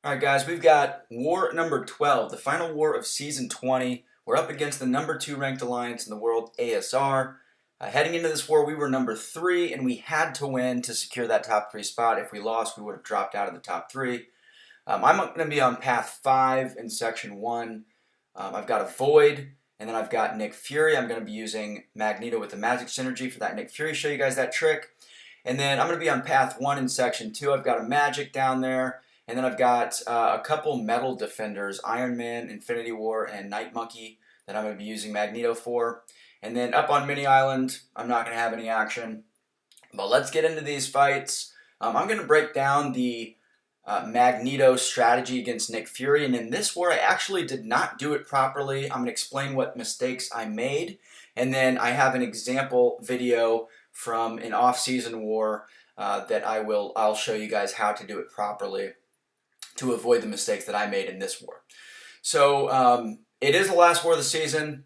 Alright guys, we've got war number 12, the final war of season 20. We're up against the number 2 ranked alliance in the world, ASR. Heading into this war, we were number 3, and we had to win to secure that top 3 spot. If we lost, we would have dropped out of the top 3. I'm going to be on path 5 in section 1. I've got a Void, and then I've got Nick Fury. I'm going to be using Magneto with the magic synergy for that Nick Fury, show you guys that trick. And then I'm going to be on path 1 in section 2. I've got a magic down there. And then I've got a couple metal defenders, Iron Man, Infinity War, and Night Monkey that I'm going to be using Magneto for. And then up on Mini Island, I'm not going to have any action. But let's get into these fights. I'm going to break down the Magneto strategy against Nick Fury. And in this war, I actually did not do it properly. I'm going to explain what mistakes I made. And then I have an example video from an off-season war that I'll show you guys how to do it properly to avoid the mistakes that I made in this war. So it is the last war of the season.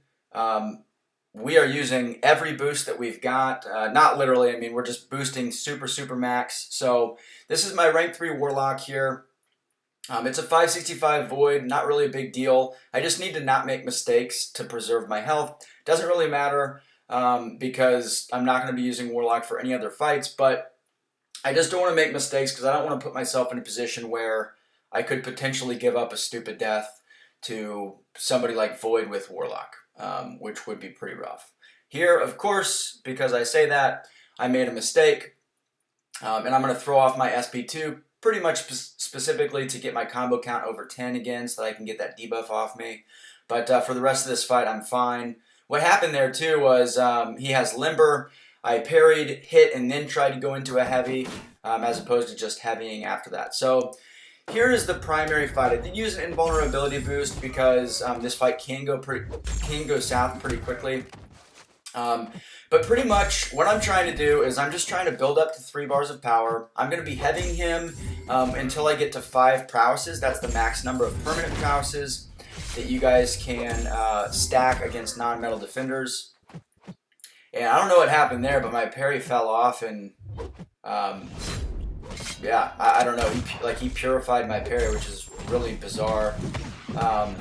We are using every boost that we've got. Not literally, I mean, we're just boosting super max. So this is my rank 3 Warlock here. It's a 565 Void, not really a big deal. I just need to not make mistakes to preserve my health. Doesn't really matter because I'm not going to be using Warlock for any other fights, but I just don't want to make mistakes because I don't want to put myself in a position where I could potentially give up a stupid death to somebody like Void with Warlock, which would be pretty rough. Here, of course, because I say that, I made a mistake, and I'm going to throw off my SP2 pretty much specifically to get my combo count over 10 again so that I can get that debuff off me. But for the rest of this fight, I'm fine. What happened there, too, was he has Limber. I parried, hit, and then tried to go into a heavy, as opposed to just heavying after that. So here is the primary fight. I did use an invulnerability boost because this fight can go south pretty quickly. But pretty much what I'm trying to do is I'm just trying to build up to 3 bars of power. I'm going to be heavying him until I get to 5 prowesses. That's the max number of permanent prowesses that you guys can stack against non-metal defenders. And I don't know what happened there, but my parry fell off, and yeah, I don't know. He purified my parry, which is really bizarre. Not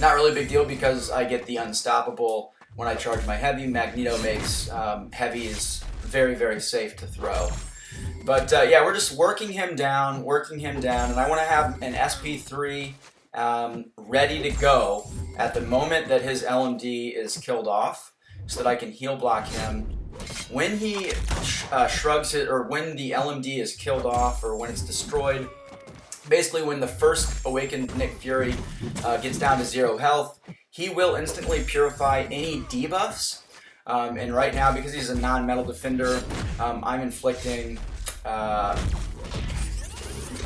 really a big deal because I get the unstoppable when I charge my heavy. Magneto makes heavies very safe to throw. But yeah, we're just working him down, and I want to have an SP3 ready to go at the moment that his LMD is killed off, so that I can heal block him. When he shrugs it, or when the LMD is killed off, or when it's destroyed, basically when the first awakened Nick Fury gets down to 0 health, he will instantly purify any debuffs. And right now, because he's a non-metal defender, I'm inflicting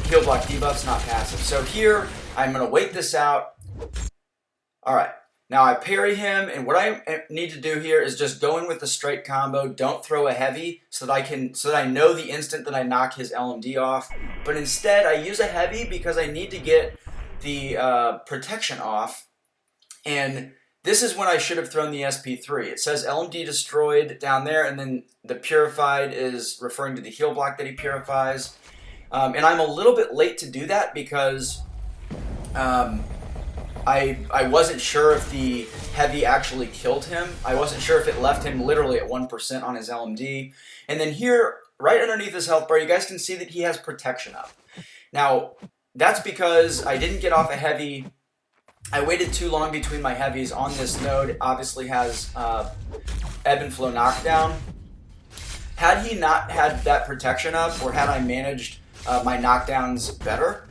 heal block debuffs, not passive. So here, I'm going to wait this out. Alright. Now I parry him, and what I need to do here is just go in with a straight combo. Don't throw a heavy so that I know the instant that I knock his LMD off. But instead, I use a heavy because I need to get the protection off. And this is when I should have thrown the SP3. It says LMD destroyed down there, and then the purified is referring to the heal block that he purifies. And I'm a little bit late to do that because I wasn't sure if the heavy actually killed him. I wasn't sure if it left him literally at 1% on his LMD. And then here, right underneath his health bar, you guys can see that he has protection up. Now, that's because I didn't get off a heavy. I waited too long between my heavies on this node. It obviously has ebb and flow knockdown. Had he not had that protection up, or had I managed my knockdowns better,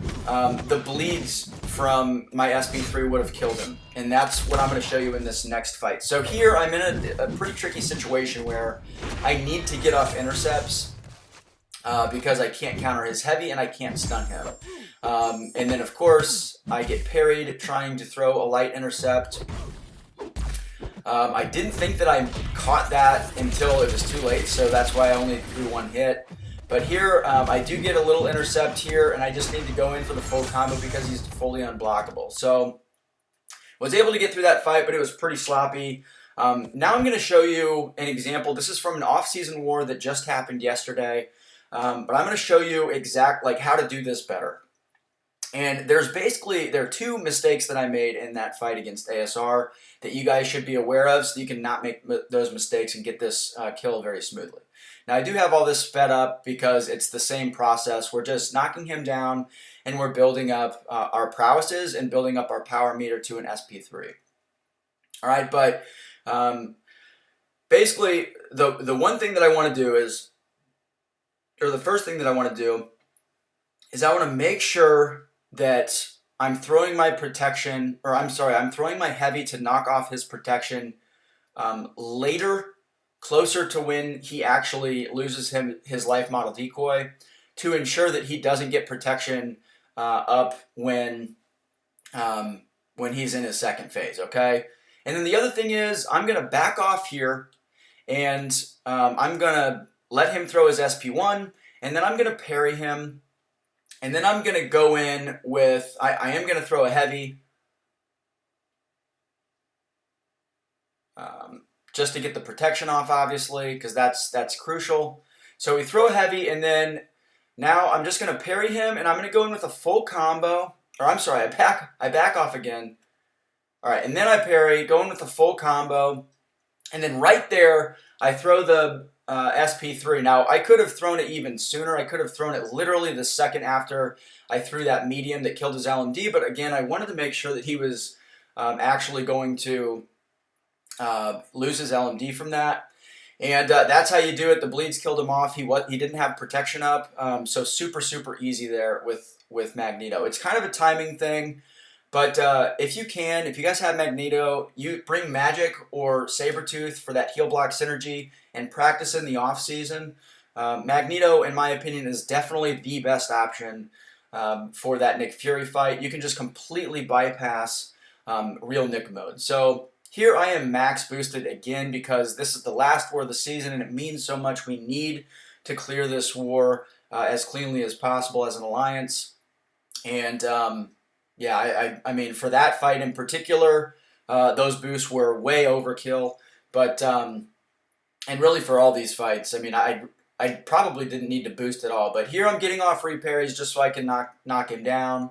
the bleeds from my SP3 would have killed him. And that's what I'm going to show you in this next fight. So here I'm in a pretty tricky situation where I need to get off intercepts because I can't counter his heavy and I can't stun him. And then of course I get parried trying to throw a light intercept. I didn't think that I caught that until it was too late, so that's why I only threw 1 hit. But here, I do get a little intercept here, and I just need to go in for the full combo because he's fully unblockable. So, was able to get through that fight, but it was pretty sloppy. Now I'm going to show you an example. This is from an off-season war that just happened yesterday. But I'm going to show you how to do this better. And there are two mistakes that I made in that fight against ASR that you guys should be aware of, so you can not make those mistakes and get this kill very smoothly. Now, I do have all this sped up because it's the same process. We're just knocking him down, and we're building up our prowesses and building up our power meter to an SP3. All right, but basically, the one thing that I want to do is, or the first thing that I want to do is I want to make sure that I'm throwing my protection, or I'm sorry, I'm throwing my heavy to knock off his protection later, closer to when he actually loses his life model decoy, to ensure that he doesn't get protection up when he's in his second phase, okay? And then the other thing is I'm going to back off here, and I'm going to let him throw his SP1, and then I'm going to parry him. And then I'm going to go in with, I am going to throw a heavy just to get the protection off, obviously, because that's crucial. So we throw a heavy, and then now I'm just going to parry him, and I'm going to go in with a full combo. Or I'm sorry, I back off again. All right, and then I parry, go in with a full combo. And then right there, I throw the SP3. Now, I could have thrown it even sooner. I could have thrown it literally the second after I threw that medium that killed his LMD. But again, I wanted to make sure that he was actually going to lose his LMD from that. And that's how you do it. The bleeds killed him off. He didn't have protection up. So super, super easy there with Magneto. It's kind of a timing thing. But if you guys have Magneto, you bring Magic or Sabretooth for that heal block synergy and practice in the off season. Magneto, in my opinion, is definitely the best option for that Nick Fury fight. You can just completely bypass real Nick mode. So here I am max boosted again because this is the last war of the season and it means so much. We need to clear this war as cleanly as possible as an alliance. And yeah, I mean, for that fight in particular, those boosts were way overkill. But, and really for all these fights, I mean, I probably didn't need to boost at all. But here I'm getting off free parries just so I can knock him down.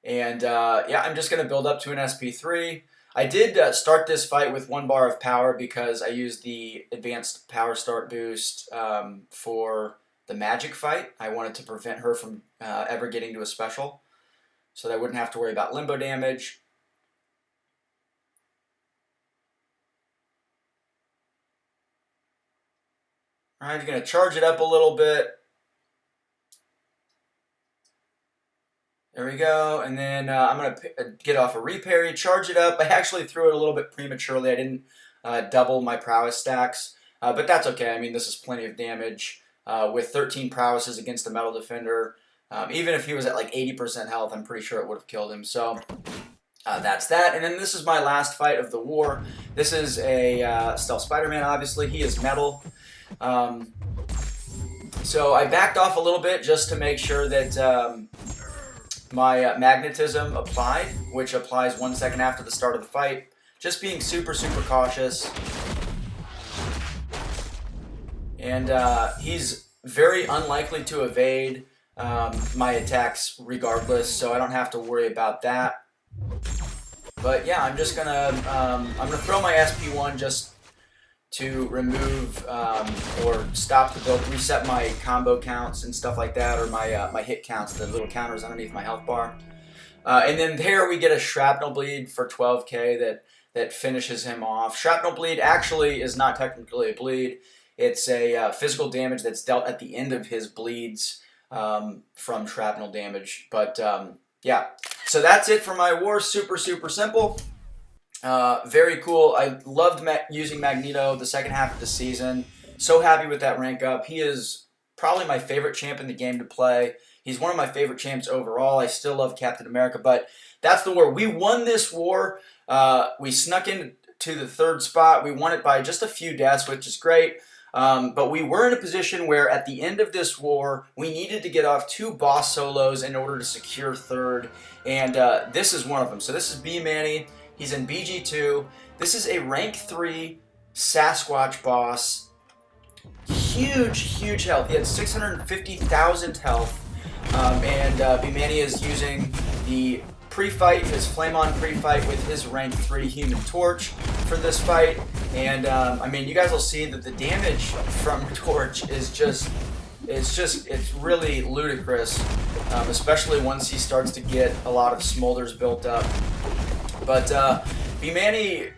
And, yeah, I'm just going to build up to an SP3. I did start this fight with 1 bar of power because I used the advanced power start boost for the Magic fight. I wanted to prevent her from ever getting to a special so that I wouldn't have to worry about limbo damage. Alright, I'm going to charge it up a little bit. There we go, and then I'm going to get off a reparry, charge it up. I actually threw it a little bit prematurely. I didn't double my prowess stacks, but that's okay. I mean, this is plenty of damage. With 13 prowesses against a metal defender. Even if he was at like 80% health, I'm pretty sure it would have killed him. So that's that. And then this is my last fight of the war. This is a stealth Spider-Man, obviously. He is metal. So I backed off a little bit just to make sure that my magnetism applied, which applies 1 second after the start of the fight. Just being super, super cautious. And he's very unlikely to evade my attacks regardless, so I don't have to worry about that. But yeah, I'm just gonna throw my SP1 just to remove or stop the build, reset my combo counts and stuff like that, or my hit counts, the little counters underneath my health bar. And then there we get a shrapnel bleed for 12k that finishes him off. Shrapnel bleed actually is not technically a bleed. It's a physical damage that's dealt at the end of his bleeds from shrapnel damage. But yeah, so that's it for my war. Super, super simple. Very cool. I loved using Magneto the second half of the season. So happy with that rank up. He is probably my favorite champ in the game to play. He's one of my favorite champs overall. I still love Captain America, but that's the war. We won this war. We snuck into the 3rd spot. We won it by just a few deaths, which is great. But we were in a position where at the end of this war, we needed to get off 2 boss solos in order to secure 3rd. And this is one of them. So this is Bmanny. He's in BG2. This is a rank 3 Sasquatch boss. huge health. He had 650,000 health, and Bmanny is using the pre-fight, his Flame-On pre-fight with his rank 3 Human Torch for this fight. And I mean, you guys will see that the damage from Torch is it's really ludicrous, especially once he starts to get a lot of smolders built up. But Bmanny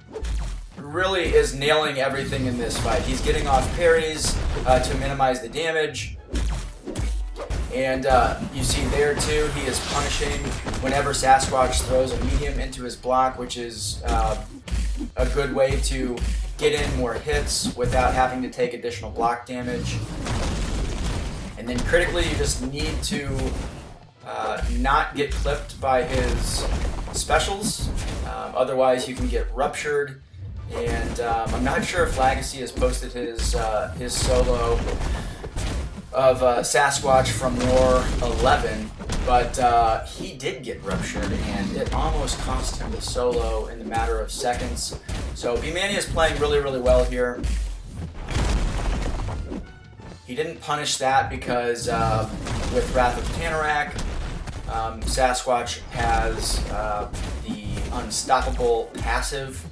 really is nailing everything in this fight. He's getting off parries to minimize the damage. And you see there too, he is punishing whenever Sasquatch throws a medium into his block, which is a good way to get in more hits without having to take additional block damage. And then critically, you just need to not get clipped by his specials. Otherwise, you can get ruptured. And I'm not sure if Legacy has posted his solo of Sasquatch from War 11, but he did get ruptured, and it almost cost him the solo in the matter of seconds. So Bmanny is playing really well here. He didn't punish that because with Wrath of Tanarak, Sasquatch has the Unstoppable passive.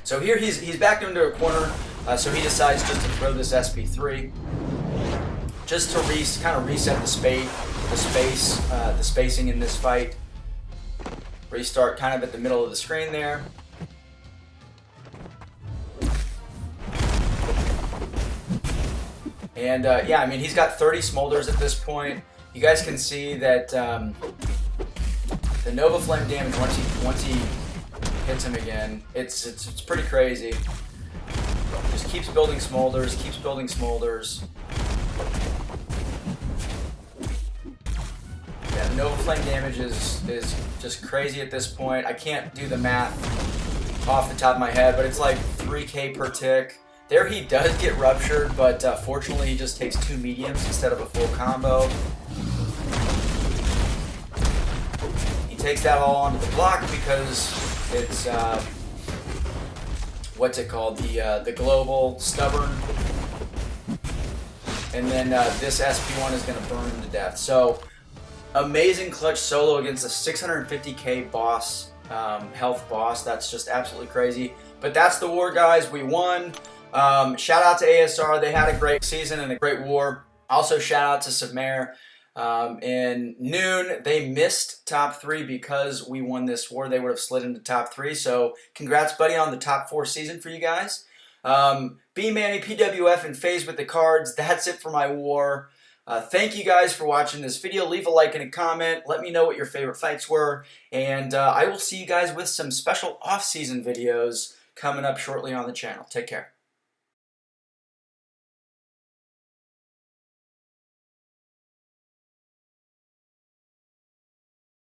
So here he's backed into a corner, so he decides just to throw this SP3, just to kind of reset the spacing in this fight. Restart kind of at the middle of the screen there. And yeah, I mean, he's got 30 smolders at this point. You guys can see that the Nova Flame damage once he hits him again, it's pretty crazy. Just keeps building smolders, keeps building smolders. Yeah, the Nova Flame damage is just crazy at this point. I can't do the math off the top of my head, but it's like 3k per tick. There he does get ruptured, but fortunately he just takes 2 mediums instead of a full combo. He takes that all onto the block because it's what's it called? The global stubborn. And then this SP1 is going to burn him to death. So amazing clutch solo against a 650k boss, health boss. That's just absolutely crazy. But that's the war, guys. We won. Shout out to ASR. They had a great season and a great war. Also shout out to Submare. In noon, they missed top 3 because we won this war. They would have slid into top 3. So congrats, buddy, on the top 4 season for you guys. Bmanny, PWF, and FaZe with the cards. That's it for my war. Thank you guys for watching this video. Leave a like and a comment. Let me know what your favorite fights were. And I will see you guys with some special off-season videos coming up shortly on the channel. Take care.